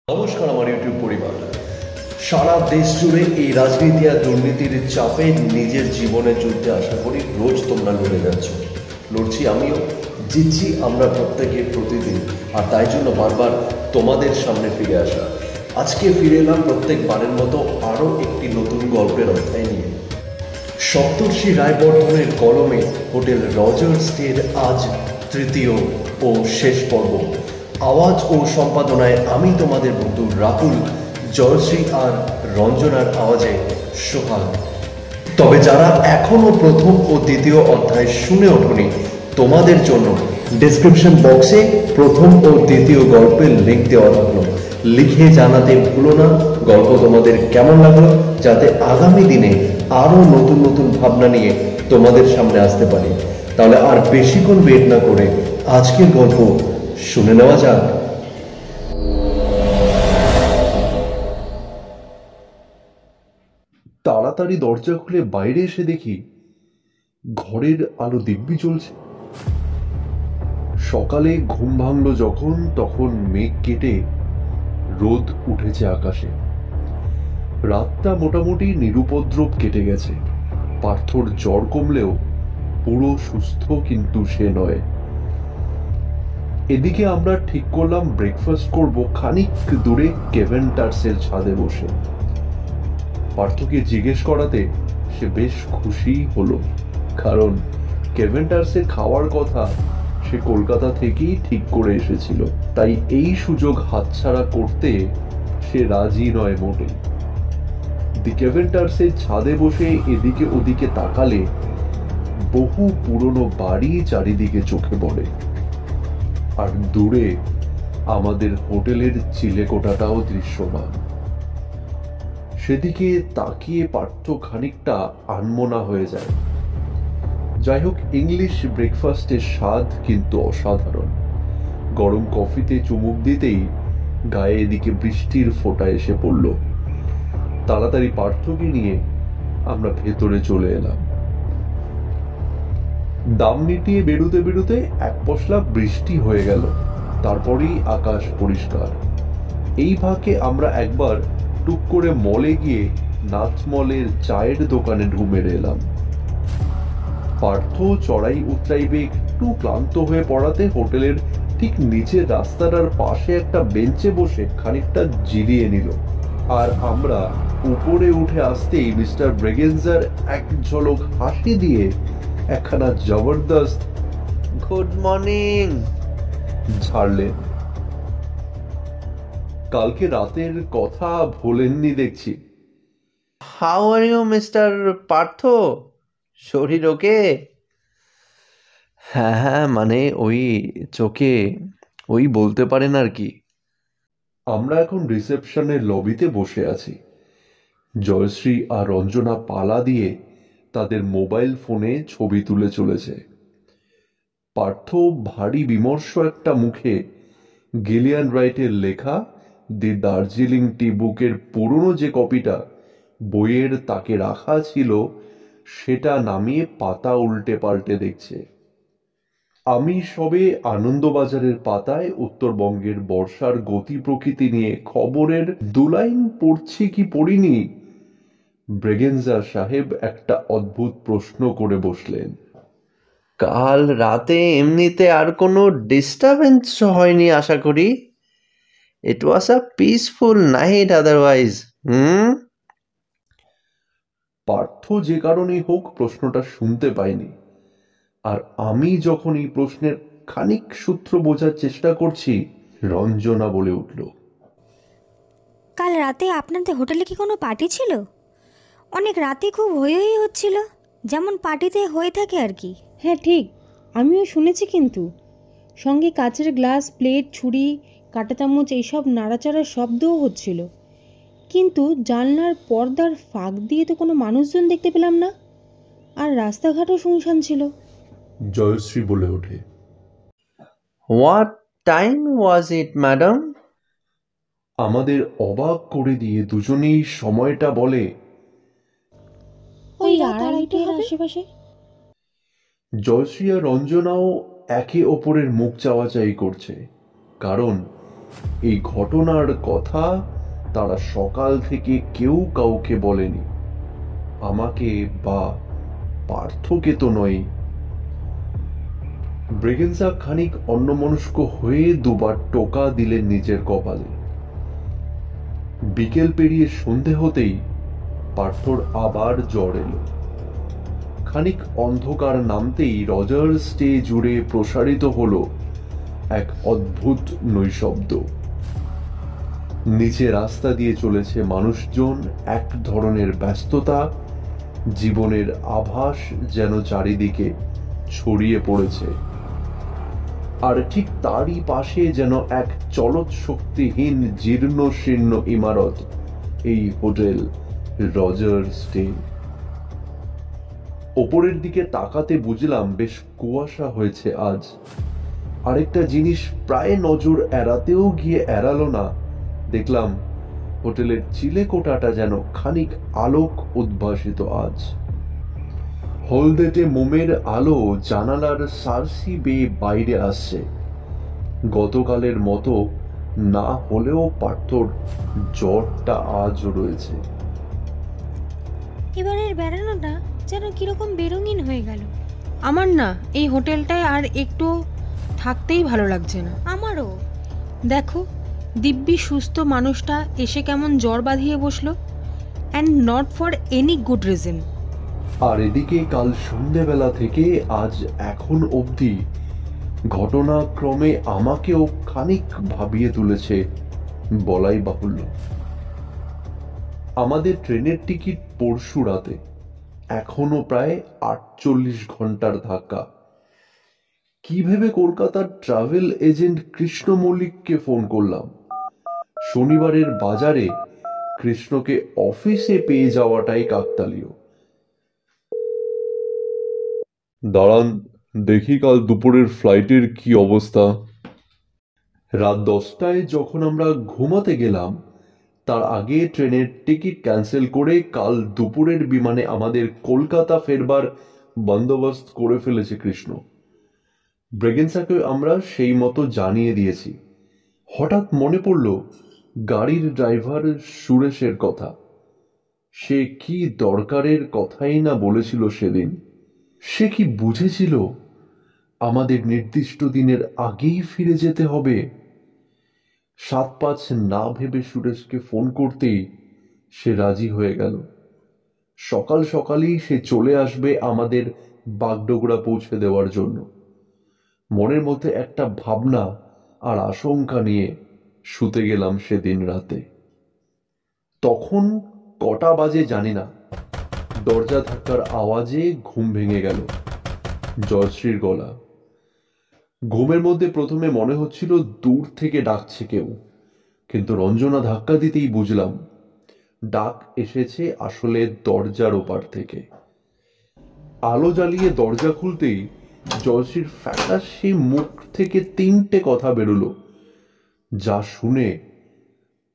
নমস্কার আমার ইউটিউব পরিবার। সারা দেশ জুড়ে এই রাজনীতি আর দুর্নীতির চাপে নিজের জীবনে যুদ্ধে আশা করি রোজ তোমরা লড়ে যাচ্ছ। লড়ছি আমিও, জিতছি আমরা প্রত্যেকে প্রতিদিন। আর তাই জন্য বারবার তোমাদের সামনে ফিরে আসা। আজকে ফিরে এলাম প্রত্যেকবারের মতো আরও একটি নতুন গল্পের অধ্যায় নিয়ে। সপ্তর্ষি রায়বর্ধনের কলমে হোটেল রজার্সের আজ তৃতীয় ও শেষ পর্ব। আওয়াজ ও সম্পাদনায় আমি তোমাদের বন্ধু রাহুল, জয়শ্রী আর রঞ্জনার আওয়াজে সোহাগ। তবে যারা এখনো প্রথম ও দ্বিতীয় অধ্যায় শুনে ওঠোনি, তোমাদের জন্য ডেসক্রিপশন বক্সে প্রথম ও দ্বিতীয় গল্পের লিঙ্ক দেওয়া থাকলো। লিখে জানাতে ভুলো না গল্প তোমাদের কেমন লাগলো, যাতে আগামী দিনে আরও নতুন নতুন ভাবনা নিয়ে তোমাদের সামনে আসতে পারি। তাহলে আর বেশিক্ষণ ওয়েট না করে আজকের গল্প শুনে নেওয়া যাক। তাড়াতাড়ি দরজা খুলে বাইরে এসে দেখি ঘরের আলো দিব্যি চলছে। সকালে ঘুম ভাঙলো যখন, তখন মেঘ কেটে রোদ উঠেছে আকাশে। রাতটা মোটামুটি নিরুপদ্রব কেটে গেছে। পার্থর জ্বর কমলেও পুরো সুস্থ কিন্তু সে নয়। এদিকে আমরা ঠিক করলাম ব্রেকফাস্ট করব খানিক দূরে কেভেন্টার্সের ছাদে বসে। পার্থকে জিজ্ঞেস করাতে সে বেশ খুশি হলো, কারণ কেভেন্টার্সে খাওয়ার কথা সে কলকাতা থেকেই ঠিক করে এসেছিল। তাই এই সুযোগ হাতছাড়া করতে সে রাজি নয় মোটেই। দি কেভেন্টার্সের ছাদে বসে এদিকে ওদিকে তাকালে বহু পুরনো বাড়ি চারিদিকে চোখে পড়ে। আর দূরে আমাদের হোটেলের চিলেকোঠাটাও দৃশ্যমান। সেদিকে তাকিয়ে পার্থ খানিকটা আনমনা হয়ে যায়। যাই হোক, ইংলিশ ব্রেকফাস্টের স্বাদ কিন্তু অসাধারণ। গরম কফিতে চুমুক দিতেই গায়ে এদিকে বৃষ্টির ফোঁটা এসে পড়ল। তাড়াতাড়ি পার্থকে নিয়ে আমরা ভেতরে চলে এলাম। দাম মিটিয়ে বেরুতে বেরুতে এক পশলা বৃষ্টি হয়ে গেল। তারপরেই আকাশ পরিষ্কার। এই ফাঁকে আমরা একবার টুক করে মলে গিয়ে নাথমলের চায়ের দোকানে ঢুকে এলাম। পার্থ চড়াই উতরাইবে একটু ক্লান্ত হয়ে পড়াতে হোটেলের ঠিক নিচের রাস্তাটার পাশে একটা বেঞ্চে বসে খানিকটা জিরিয়ে নিল। আর আমরা উপরে উঠে আসতেই মিস্টার ব্রেগেনজার এক ঝলক হাসি দিয়ে একখানা জবরদস্ত গুড মর্নিং ঝাড়লেন। কালকে রাতের কথা ভোলেননি দেখছি। How are you Mister Partha? শরীর ওকে? হ্যাঁ হ্যাঁ, মানে ওই চোখে ওই বলতে পারেন আর কি। আমরা এখন রিসেপশনের লবিতে বসে আছি। জয়শ্রী আর রঞ্জনা পালা দিয়ে তাদের মোবাইল ফোনে ছবি তুলে চলেছে। পার্থ ভারী বিমর্ষ একটা মুখে গিলিয়ান রাইটের লেখা দি দার্জিলিং টি বুকের পুরনো যে কপিটা বইয়ের তাকে রাখা ছিল সেটা নামিয়ে পাতা উল্টে পাল্টে দেখছে। আমি সবে আনন্দবাজারের পাতায় উত্তরবঙ্গের বর্ষার গতি প্রকৃতি নিয়ে খবরের দুলাইন পড়ছি কি পড়িনি, ব্রেগেনজার সাহেব একটা অদ্ভুত প্রশ্ন করে বসলেন। কাল রাতে এমনিতে আর কোনো ডিস্টারবেন্স হয়নি আশা করি? It was a peaceful night otherwise. Partha যে কারণেই হোক প্রশ্নটা শুনতে পায়নি। আর আমি যখন এই প্রশ্নের খানিক সূত্র বোঝার চেষ্টা করছি, রঞ্জনা বলে উঠল, কাল রাতে আপনাদের হোটেলে কি কোনো পার্টি ছিল? অনেক রাতে খুব হই হই হচ্ছিল, যেমন পার্টিতে হয়ে থাকে আর কি। হ্যাঁ ঠিক, আমিও শুনেছি। কিন্তু সঙ্গে কাচের গ্লাস, প্লেট, ছুরি, কাঁটা চামচ এইসব নাড়াচাড়ার শব্দও হচ্ছিল। কিন্তু জানলার পর্দার ফাঁক দিয়ে তো কোনো মানুষজন দেখতে পেলাম না। আর রাস্তাঘাটও শুনশান ছিল। জয়শ্রী বলে ওঠে, what time was it madam? আমাদের অবাক করে দিয়ে দুজনেই সময়টা বলে। ওই আড়াইটের আশেপাশে। জয়শ্রী আর রঞ্জনাও একে অপরের মুখ চাওয়াচাই করছে, কারণ এই ঘটনার কথা তারা সকাল থেকে কেউ কাউকে বলেনি, আমাকে বা পার্থকে তো নয়। ব্রেগেনজা খানিক অন্যমনস্ক হয়ে দুবার টোকা দিলেন নিজের কপালে। বিকেল পেরিয়ে সন্ধে হতেই পার্থর আবার জ্বর এলো। খানিক অন্ধকার নামতেই রজার্স স্টে জুড়ে প্রসারিত হলো এক অদ্ভুত নৈশব্দ। নিচে রাস্তা দিয়ে চলেছে মানুষজন, এক ধরনের ব্যস্ততা, জীবনের আভাস যেন চারিদিকে ছড়িয়ে পড়েছে। আর ঠিক তারই পাশে যেন এক চলৎ শক্তিহীন জীর্ণ শীর্ণ ইমারত, এই হোটেল রজার্স স্টে। ওপরের দিকে তাকাতে বুঝলাম বেশ কুয়াশা হয়েছে আজ। আরেকটা জিনিস প্রায় নজর এড়াতেও গিয়ে এড়ালো না, দেখলাম হোটেলের চিলেকোঠাটা যেন খানিক আলোক উদ্ভাসিত আজ। হলদেটে মোমের আলো জানালার সার্সি বেয়ে বাইরে আসছে। গতকালের মতো না হলেও পার্থর জ্বরটা আজও রয়েছে। এবারের বেড়ানোটা যেন কিরকম বেরঙিন হয়ে গেল। আমার না এই হোটেলটায় আর একটু থাকতেই ভালো লাগছে না। আমারও। দেখো, দিব্যি সুস্থ মানুষটা এসে কেমন জ্বর বাঁধিয়ে বসলো, and not for any good reason. আর এদিকে কাল সন্ধ্যেবেলা থেকে আজ এখন অবধি ঘটনাক্রমে আমাকেও খানিক ভাবিয়ে তুলেছে বলাই বাহুল্য। আমাদের ট্রেনের টিকিট পরশু রাতে, এখনো প্রায় 48 ঘন্টার ধাক্কা। কি ভেবে কলকাতার ট্রাভেল এজেন্ট কৃষ্ণ মল্লিককে ফোন করলাম। শনিবারের বাজারে কৃষ্ণকে অফিসে পেয়ে যাওয়াটাই কাকতালীয়। দাঁড়ান, দেখি কাল দুপুরের ফ্লাইটের কি অবস্থা। রাত 10টায় যখন আমরা ঘুমাতে গেলাম, তার আগে ট্রেনের টিকিট ক্যান্সেল করে কাল দুপুরের বিমানে আমাদের কলকাতা ফেরবার বন্দোবস্ত করে ফেলেছে কৃষ্ণ। ব্রেগেনসাকে আমরা সেই মতো জানিয়ে দিয়েছি। হঠাৎ মনে পড়ল গাড়ির ড্রাইভার সুরেশের কথা। সে কি দরকারের কথাই না বলেছিল সেদিন। সে কি বুঝেছিল আমাদের নির্দিষ্ট দিনের আগেই ফিরে যেতে হবে? 7-5 না ভেবে সুরেশকে ফোন করতেই সে রাজি হয়ে গেল। সকাল সকালই সে চলে আসবে আমাদের বাগডোগরা পৌঁছে দেওয়ার জন্য। মনের মধ্যে একটা ভাবনা আর আশঙ্কা নিয়ে শুতে গেলাম সেদিন রাতে। তখন কটা বাজে জানি না, দরজা ধাক্কার আওয়াজে ঘুম ভেঙে গেল। জয়শ্রীর গলা। ঘুমের মধ্যে প্রথমে মনে হচ্ছিল দূর থেকে ডাকছে কেউ, কিন্তু রঞ্জনা ধাক্কা দিতেই বুঝলাম ডাক এসেছে আসলে দরজার ওপার থেকে। আলো জ্বালিয়ে দরজা খুলতেই জয়শ্রীর ফ্যাকাশে মুখ থেকে 3টে কথা বেরোলো, যা শুনে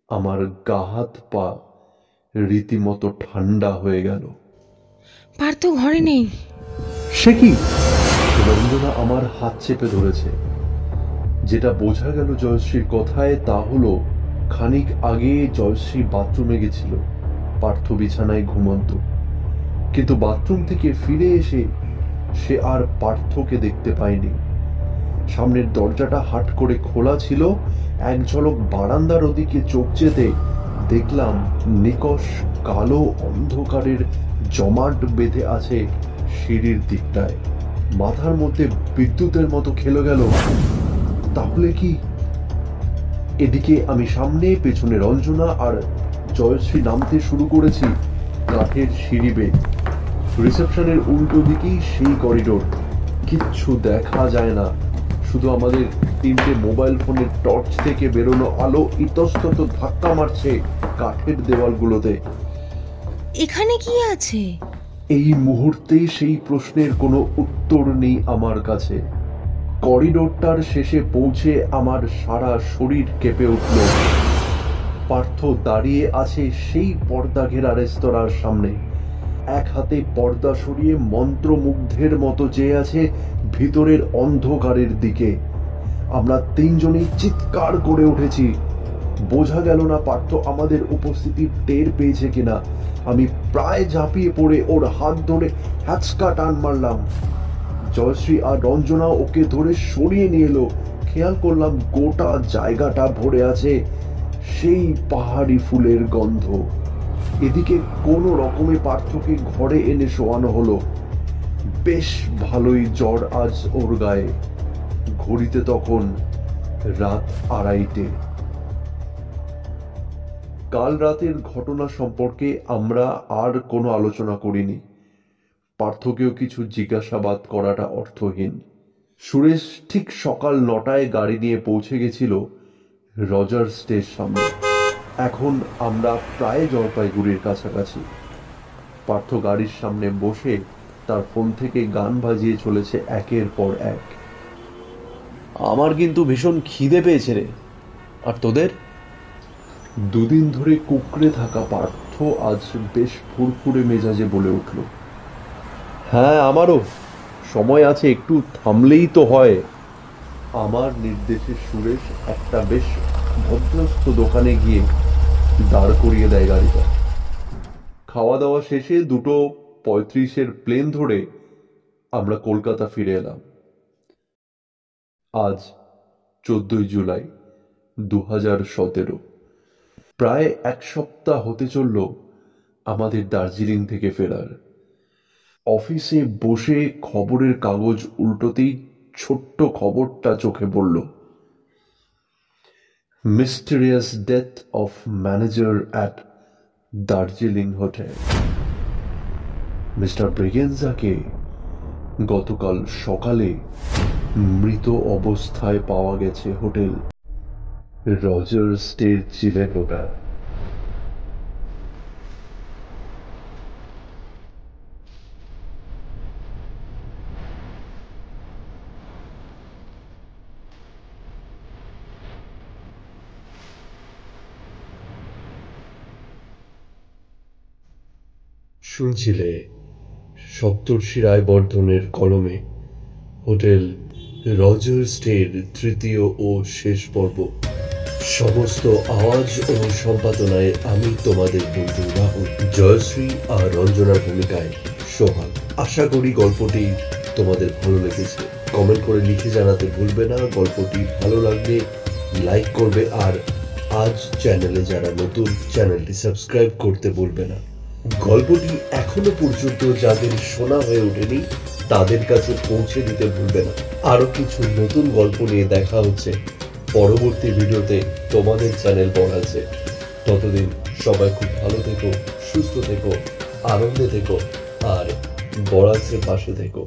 আমার গা হাত পা রীতিমতো ঠান্ডা হয়ে গেল। পার্থ ঘরে নেই। সে কি? রঞ্জনা আমার হাত চেপে ধরেছে। যেটা বোঝা গেল জয়শ্রীর কথায় তা হলো, খানিক আগে জয়শ্রী বাথরুমে গেছিল, পার্থ বিছানায় ঘুমন্ত। কিন্তু বাথরুম থেকে ফিরে এসে সে আর পার্থকে দেখতে পায়নি। সামনের দরজাটা হাট করে খোলা ছিল। এক ঝলক বারান্দার ওদিকে চোখ যেতে দেখলাম নিকষ কালো অন্ধকারের জমাট বেঁধে আছে সিঁড়ির দিকটায়। মাথার মধ্যে বিদ্যুতের মতো খেলে গেল, তাহলে কি? এদিকে আমি সামনে, পেছনে রঞ্জনা আর জয়শ্রী নামতে শুরু করেছি কাঠের সিঁড়ি বেয়ে। রিসেপশনের উল্টো দিকেই সেই করিডোর। কিচ্ছু দেখা যায় না, শুধু আমাদের 3টে মোবাইল ফোনের টর্চ থেকে বেরোনো আলো ইতস্তত ধাক্কা মারছে কাঠের দেওয়ালগুলোতে। এখানে কি আছে? এই মুহূর্তে সেই প্রশ্নের কোনো উত্তর নেই আমার কাছে। করিডোরটার শেষে পৌঁছে আমার সারা শরীর কেঁপে উঠল। পার্থ দাঁড়িয়ে আছে সেই পর্দা ঘেরা রেস্তোরাঁর সামনে। এক হাতে পর্দা সরিয়ে মন্ত্রমুগ্ধের মতো চেয়ে আছে ভিতরের অন্ধকারের দিকে। আমরা তিনজনই চিৎকার করে উঠেছি। বোঝা গেল না পার্থ আমাদের উপস্থিতি টের পেয়েছে কিনা। আমি প্রায় ঝাঁপিয়ে পড়ে ওর হাত ধরে হ্যাচকা টান মারলাম। জয়শ্রী আর রঞ্জনা ওকে ধরে সরিয়ে নিয়ে এলো। খেয়াল করলাম গোটা জায়গাটা ভরে আছে সেই পাহাড়ি ফুলের গন্ধ। এদিকে কোনো রকমে পার্থকে ঘরে এনে শোয়ানো হলো। বেশ ভালোই জ্বর আজ ওর গায়ে। ঘড়িতে তখন রাত 2:30। কাল রাতের ঘটনা সম্পর্কে আমরা আর কোনো আলোচনা করিনি। পার্থকেও কিছু জিজ্ঞাসাবাদ করাটা অর্থহীন। সুরেশ ঠিক সকাল 9টায় গাড়ি নিয়ে পৌঁছে গেছিল রজার্সটের সামনে। এখন আমরা প্রায় জলপাইগুড়ির কাছাকাছি। পার্থ গাড়ির সামনে বসে তার ফোন থেকে গান বাজিয়ে চলেছে একের পর এক। আমার কিন্তু ভীষণ খিদে পেয়েছে রে। আর তোদের? দুদিন ধরে কুকড়ে থাকা পার্থ আজ বেশ ফুরফুরে মেজাজে বলে উঠল, হ্যাঁ, আমারও। সময় আছে, একটু থামলেই তো হয়। আমার নির্দেশে সুরেশ একটা বেশ ভদ্রস্থ দোকানে গিয়ে দাঁড় করিয়ে দেয় গাড়িটা। খাওয়া দাওয়া শেষে 2:35 প্লেন ধরে আমরা কলকাতা ফিরে এলাম। আজ 14 জুলাই 2017। প্রায় 1 সপ্তাহ হতে চলল আমাদের দার্জিলিং থেকে ফেরার। অফিসে বসে খবরের কাগজ উল্টোতেই ছোট্ট খবরটা চোখে পড়ল। Mysterious death of manager at Darjeeling hotel. Mister ব্রিগেনজাকে গতকাল সকালে মৃত অবস্থায় পাওয়া গেছে হোটেল রজার্সটের চিলেকোঠা। শুনছিলে সপ্তর্ষি রায়বর্ধনের কলমে হোটেল রজার্সটের তৃতীয় ও শেষ পর্ব। সমস্ত আওয়াজ ও সম্পাদনায় আমি তোমাদের বন্ধু রাহুল, জয়শ্রী আর রঞ্জনার ভূমিকায় সোহাগ। আশা করি গল্পটি তোমাদের ভালো লেগেছে। কমেন্ট করে লিখে জানাতে ভুলবে না। গল্পটি ভালো লাগলে লাইক করবে, আর আজ চ্যানেলে যারা নতুন, চ্যানেলটি সাবস্ক্রাইব করতে ভুলবে না। গল্পটি এখনো পর্যন্ত যাদের শোনা হয়ে ওঠেনি তাদের কাছে পৌঁছে দিতে ভুলবে না। আরো কিছু নতুন গল্প নিয়ে দেখা হচ্ছে পরবর্তী ভিডিওতে তোমাদের চ্যানেল পড়াচ্ছে। ততদিন সবাই খুব ভালো থেকো, সুস্থ থেকো, আনন্দে থেকো আর বড়াচ্ছের পাশে থেকো।